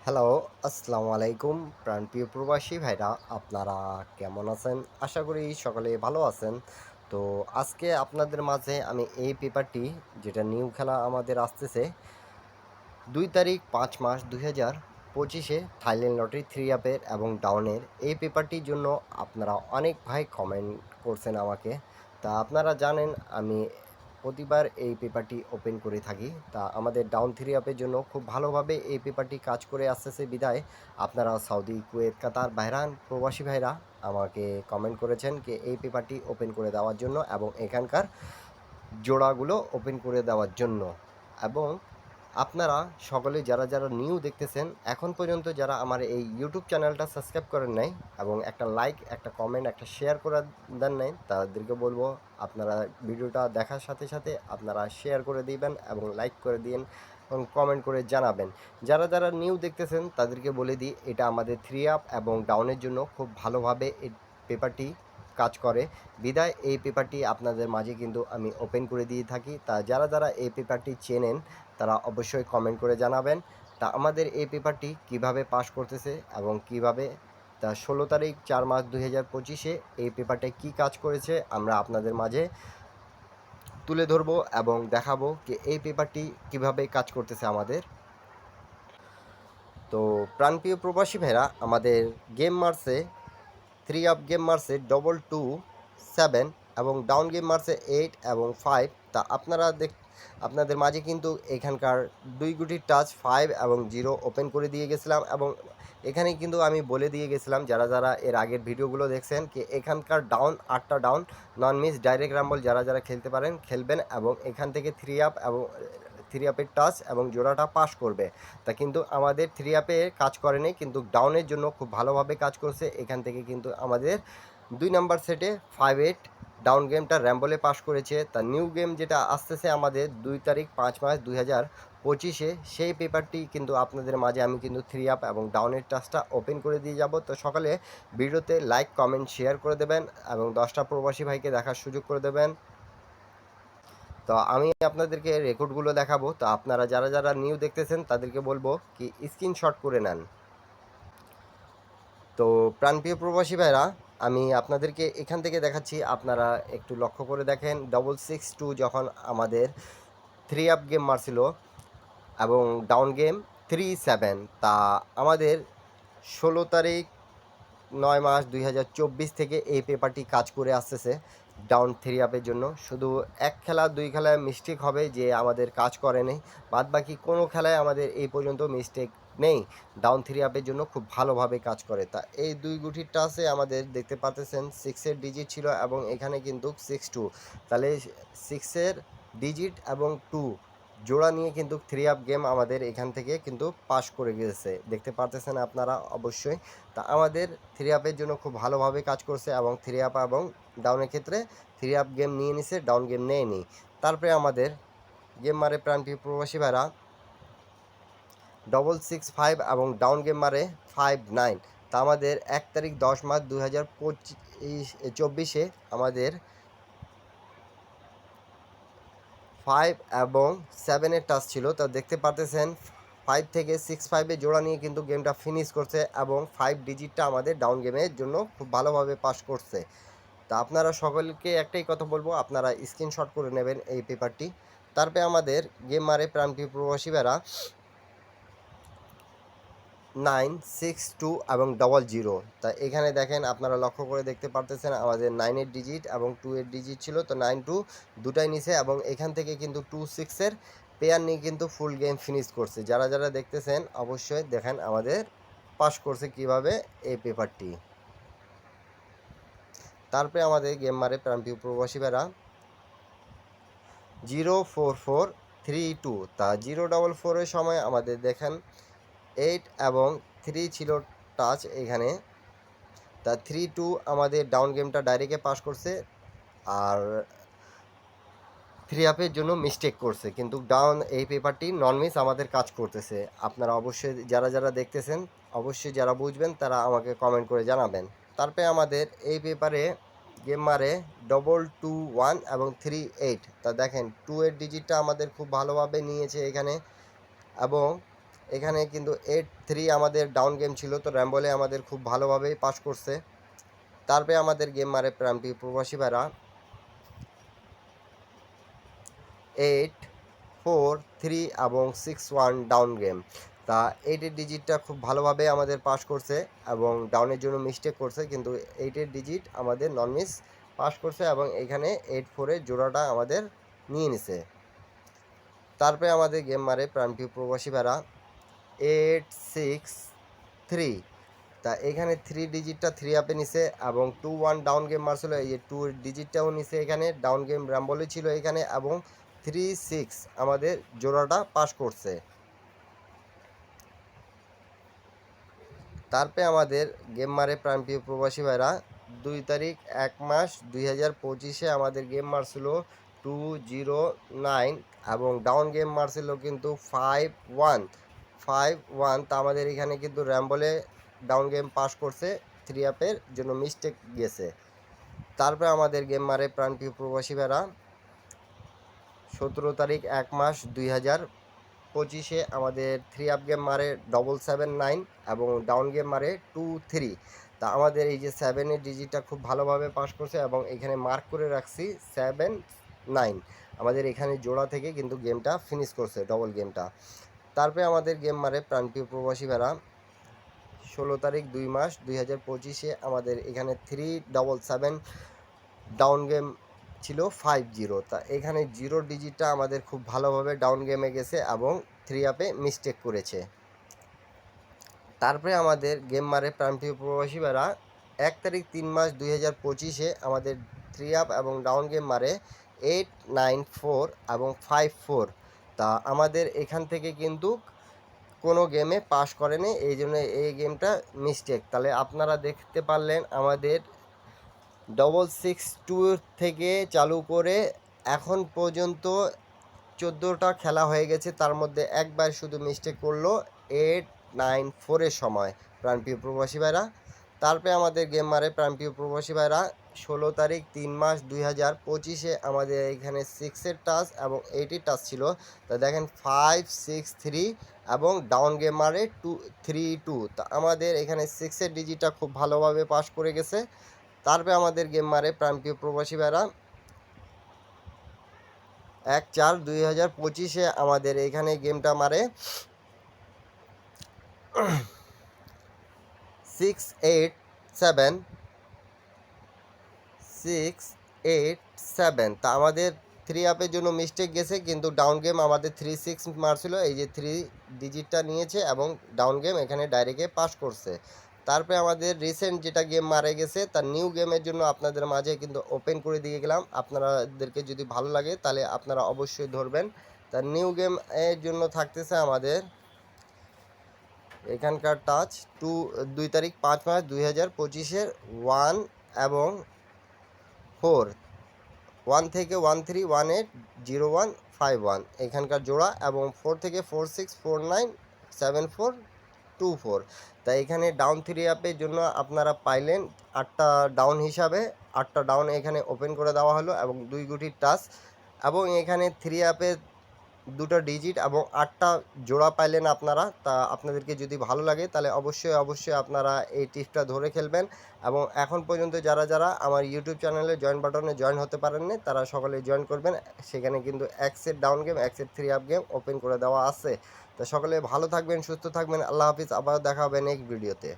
Hello, আসসালামু আলাইকুম প্রাণপ্রিয় প্রবাসী ভাইরা, আপনারা কেমন আছেন? আশা করি সকলে ভালো আছেন। তো আজকে আপনাদের মাঝে আমি এই পেপারটি, যেটা নিউ খেলা আমাদের আসতেছে 2 তারিখ 5 মাস 2025-এ থাইল্যান্ড লটারি 3 আপের এবং ডাউনের এই পেপারটির জন্য আপনারা অনেক ভাই কমেন্ট করছেন আমাকে। তা আপনারা জানেন আমি প্রতিবার এই পেপারটি ওপেন করে থাকি। তা আমাদের ডাউন 3 আপের জন্য খুব ভালোভাবে এই পেপারটি কাজ করে আসতেছে বিধায় আপনারা সৌদি, কুয়েত, কাতার, বাহরাইন প্রবাসী ভাইরা আমাকে কমেন্ট করেছেন যে এই পেপারটি ওপেন করে দেওয়ার জন্য এবং এখানকার জোড়াগুলো ওপেন করে দেওয়ার জন্য। এবং আপনারা সকলে যারা নিউ দেখতেছেন, এখন পর্যন্ত যারা আমার এই ইউটিউব চ্যানেলটা সাবস্ক্রাইব করেন নাই এবং একটা লাইক, একটা কমেন্ট, একটা শেয়ার করে দেন নাই, তাদেরকে বলবো আপনারা ভিডিওটা দেখার সাথে সাথে আপনারা শেয়ার করে দিবেন এবং লাইক করে দিন এবং কমেন্ট করে জানাবেন। যারা নিউ দেখতেছেন তাদেরকে বলে দিই, এটা আমাদের 3 আপ এবং ডাউনের জন্য খুব ভালোভাবে এই পেপারটি কাজ করে বিদায় এই পেপারটি আপনাদের মাঝে কিন্তু আমি ওপেন করে দিয়ে থাকি। তা যারা এই পেপারটি চেনেন তারা অবশ্যই কমেন্ট করে জানাবেন। তা আমাদের এই পেপারটি কিভাবে পাস করতেছে এবং কিভাবে, তা 16 তারিখ 4 মাস 2025-এ এই পেপারটায় কী কাজ করেছে আমরা আপনাদের মাঝে তুলে ধরবো এবং দেখাবো যে এই পেপারটি কিভাবে কাজ করতেছে আমাদের। তো প্রাণপ্রিয় প্রবাসী ভাইরা, আমাদের গেম মারছে 3 আপ গেম মারছে 227 এবং ডাউন গেম মারছে 8 এবং 5। তা আপনাদের মাঝে কিন্তু এখানকার দুই গুটির টাচ 5 এবং 0 ওপেন করে দিয়ে গেছিলাম এবং এখানে কিন্তু আমি বলে দিয়ে গেছিলাম যারা এর আগের ভিডিওগুলো দেখছেন কি এখানকার ডাউন 8টা ডাউন নন মিস ডাইরেক্ট রাম্বল যারা খেলতে পারেন খেলবেন এবং এখান থেকে 3 আপ এবং 3 আপের টাচ এবং জোড়াটা পাস করবে। তা কিন্তু আমাদের 3 আপে কাজ করেনি, কিন্তু ডাউনের জন্য খুব ভালোভাবে কাজ করছে। এখান থেকে কিন্তু আমাদের 2 নাম্বার সেটে 5-8 ডাউন গেমটা র্যাম্বলে পাস করেছে। তা নিউ গেম যেটা আসতেছে আমাদের 2 তারিখ 5 মাস 2025-এ, সেই পেপারটি কিন্তু আপনাদের মাঝে আমি কিন্তু 3 আপ এবং ডাউনের টাচটা ওপেন করে দিয়ে যাব। তো সকালে ভিডিওতে লাইক, কমেন্ট, শেয়ার করে দেবেন এবং 10টা প্রবাসী ভাইকে দেখার সুযোগ করে দেবেন। তো আমি আপনাদেরকে রেকর্ডগুলো দেখাবো। তো আপনারা যারা নিউ দেখতেছেন তাদেরকে বলবো কি স্ক্রিনশট করে নেন। তো প্রাণপ্রিয় প্রবাসী ভাইরা, আমি আপনাদেরকে এখান থেকে দেখাচ্ছি, আপনারা একটু লক্ষ্য করে দেখেন। 662 যখন আমাদের 3 আপ গেম মারছিল এবং ডাউন গেম 37, তা আমাদের 16 তারিখ 9 মাস 2024 থেকে এই পেপারটি কাজ করে আসতেছে ডাউন 3 আপের জন্য। শুধু এক খেলা 2 খেলায় মিস্টেক হবে যে আমাদের কাজ করে নেই, বাদ বাকি কোনো খেলায় আমাদের এই পর্যন্ত মিস্টেক নেই। ডাউন 3 আপের জন্য খুব ভালোভাবে কাজ করে। তা এই দুই গুটির টাচে আমাদের দেখতে পাচ্ছেন 6-এর ডিজিট ছিল এবং এখানে কিন্তু 6-2, তাহলে 6-এর ডিজিট এবং 2 জোড়া নিয়ে কিন্তু 3 আপ গেম আমাদের এখান থেকে কিন্তু পাস করে গেছে, দেখতে পারতেছেন আপনারা অবশ্যই। তা আমাদের 3 আপের জন্য খুব ভালোভাবে কাজ করছে এবং 3 আপ এবং ডাউনের ক্ষেত্রে 3 আপ গেম নিয়ে নিছে, ডাউন গেম নেয়নি। তারপরে আমাদের গেম মারে প্রাণপ্রিয় প্রবাসী ভাইরা 665 এবং ডাউন গেম মারে 59। তা আমাদের 1 তারিখ 10 মাস 2024-এ আমাদের 5 এবং 7-এর টাচ ছিল। তা দেখতে পারতেছেন 5 থেকে 6-5-এ জোড়া নিয়ে কিন্তু গেমটা ফিনিশ করছে এবং 5 ডিজিটটা আমাদের ডাউন গেমের জন্য খুব ভালোভাবে পাস করছে। তা আপনারা সকলকে একটাই কথা বলবো, আপনারা স্ক্রিনশট করে নেবেন এই পেপারটি। তারপরে আমাদের গেম মারে প্রাণপ্রিয় প্রবাসী ভাইরা 962 এবং 00। তা এখানে দেখেন, আপনারা লক্ষ্য করে দেখতে পারতেছেন আমাদের 9-এর ডিজিট এবং 2-এর ডিজিট ছিল। তো 9-2 দুটাই নিছে এবং এখান থেকে কিন্তু 2-6-এর পেয়ার নিয়ে কিন্তু ফুল গেম ফিনিশ করছে। যারা দেখতেছেন অবশ্যই দেখেন আমাদের পাস করছে কিভাবে এই পেপারটি। তারপরে আমাদের গেম মারে প্রাণপ্রিয় প্রবাসী ভাইরা 04432। তা 044-এর সময় আমাদের দেখেন 8 এবং 3 ছিল টাচ এখানে। তা 3-2 আমাদের ডাউন গেমটা ডাইরেক্টে পাস করছে আর 3 আপের জন্য মিস্টেক করছে, কিন্তু ডাউন এই পেপারটি নন মিস আমাদের কাজ করতেছে। আপনারা অবশ্যই যারা দেখতেছেন অবশ্যই যারা বুঝবেন তারা আমাকে কমেন্ট করে জানাবেন। তারপরে আমাদের এই পেপারে গেম মারে 221 এবং 38। তা দেখেন 2-এর ডিজিটটা আমাদের খুব ভালোভাবে নিয়েছে এখানে এবং এখানে কিন্তু 8-3 আমাদের ডাউন গেম ছিল, তো র্যাম্বলে আমাদের খুব ভালোভাবেই পাস করছে। তারপরে আমাদের গেম মারে প্রাণপ্রিয় প্রবাসী ভাইরা 8-4-3 এবং 6-1 ডাউন গেম। তা 8-এর ডিজিটটা খুব ভালোভাবে আমাদের পাস করছে এবং ডাউনের জন্য মিস্টেক করছে, কিন্তু 8-এর ডিজিট আমাদের নন মিস পাস করছে এবং এখানে 8-4-এর জোড়াটা আমাদের নিয়ে নিছে। তারপরে আমাদের গেম মারে প্রাণপ্রিয় প্রবাসী ভাইরা 8-6-3। তা এখানে 3 ডিজিটটা 3 আপে নিছে এবং 2-1 ডাউন গেম মারছিল, এই যে 2 ডিজিটটাও নিছে এখানে, ডাউন গেম র্যাম্বলে ছিল এখানে এবং 3-6 আমাদের জোড়াটা পাস করছে। তারপরে আমাদের গেম মারে প্রাণপ্রিয় প্রবাসী ভাইরা 2 তারিখ 1 মাস 2025-এ আমাদের গেম মারছিল 209 এবং ডাউন গেম মারছিল কিন্তু 5-1। তা আমাদের এখানে কিন্তু র্যাম্বলে ডাউন গেম পাস করছে, 3 আপের জন্য মিস্টেক গেছে। তারপরে আমাদের গেম মারে প্রাণপ্রিয় প্রবাসী ভাইরা 17 তারিখ 1 মাস 2025-এ আমাদের 3 আপ গেম মারে 779 এবং ডাউন গেম মারে 2-3। তা আমাদের এই যে 7-এর ডিজিটটা খুব ভালোভাবে পাস করছে এবং এখানে মার্ক করে রাখছি 7-9, আমাদের এখানে জোড়া থেকে কিন্তু গেমটা ফিনিশ করছে ডবল গেমটা। তারপরে আমাদের গেম মারে প্রাণপ্রিয় প্রবাসী ভাইরা 16 তারিখ 2 মাস 2025-এ আমাদের এখানে 3-7-7 ডাউন গেম ছিল 5-0। তা এখানে 0 ডিজিটটা আমাদের খুব ভালোভাবে ডাউন গেমে গেছে এবং 3 আপে মিস্টেক করেছে। তারপরে আমাদের গেম মারে প্রাণপ্রিয় প্রবাসী ভাইরা 1 তারিখ 3 মাস 2025-এ আমাদের 3 আপ এবং ডাউন গেম মারে 8-9-4 এবং 5-4। তা আমাদের এখান থেকে কিন্তু কোনো গেমে পাস করেনি, এই জন্য এই গেমটা মিস্টেক। তাহলে আপনারা দেখতে পারলেন আমাদের 662 থেকে চালু করে এখন পর্যন্ত 14টা খেলা হয়ে গেছে, তার মধ্যে একবার শুধু মিস্টেক করলো 8-9-4-এর সময় প্রাণপ্রিয় প্রবাসী ভাইরা। তারপরে আমাদের গেম মারে প্রাণপ্রিয় প্রবাসী ভাইরা 16 তারিখ 3 মাস 2025-এ আমাদের এখানে 6-এর টাচ এবং 8-এর টাচ ছিল। তা দেখেন 5-6-3 এবং ডাউন গেম মারে 2-3-2। তা আমাদের এখানে 6-এর ডিজিটটা খুব ভালোভাবে পাস করে গেছে। তারপরে আমাদের গেম মারে প্রাণপ্রিয় প্রবাসী ভাইরা 1-4-2025-এ আমাদের এখানে গেমটা মারে 6-8-7। তা আমাদের 3 আপের জন্য মিস্টেক গেছে, কিন্তু ডাউন গেম আমাদের 3-6 মারছিল, এই যে 3 ডিজিটটা নিয়েছে এবং ডাউন গেম এখানে ডাইরেক্টে পাস করছে। তারপরে আমাদের রিসেন্ট যেটা গেম মারা গেছে তার নিউ গেমের জন্য আপনাদের মাঝে কিন্তু ওপেন করে দিয়ে গেলাম, আপনাদেরকে যদি ভালো লাগে তাহলে আপনারা অবশ্যই ধরবেন। তার নিউ গেম এর জন্য থাকতেছে আমাদের এখানকার টাচ 2 তারিখ 5 মাস 2025-এর 1 এবং 4, 1 থেকে 13-18-01-51 এখানকার জোড়া এবং 4 থেকে 46-49-74-24। তাই এখানে ডাউন 3 আপের জন্য আপনারা পাইলেন 8টা ডাউন হিসাবে, 8টা ডাউন এখানে ওপেন করে দেওয়া হলো এবং 2 গুটির টাচ এবং এখানে 3 আপের 2টা ডিজিট এবং 8টা জোড়া পাইলেন আপনারা। তা আপনাদেরকে যদি ভালো লাগে তাহলে অবশ্যই আপনারা এই টিপসটা ধরে খেলবেন এবং এখন পর্যন্ত যারা আমার ইউটিউব চ্যানেলে জয়েন বাটনে জয়েন হতে পারেননি তারা সকলে জয়েন করবেন। সেখানে কিন্তু এক সেট ডাউন গেম, এক সেট 3 আপ গেম ওপেন করে দেওয়া আছে। তো সকলে ভালো থাকবেন, সুস্থ থাকবেন, আল্লাহ হাফিজ, আবার দেখা হবে নেক্সট ভিডিওতে।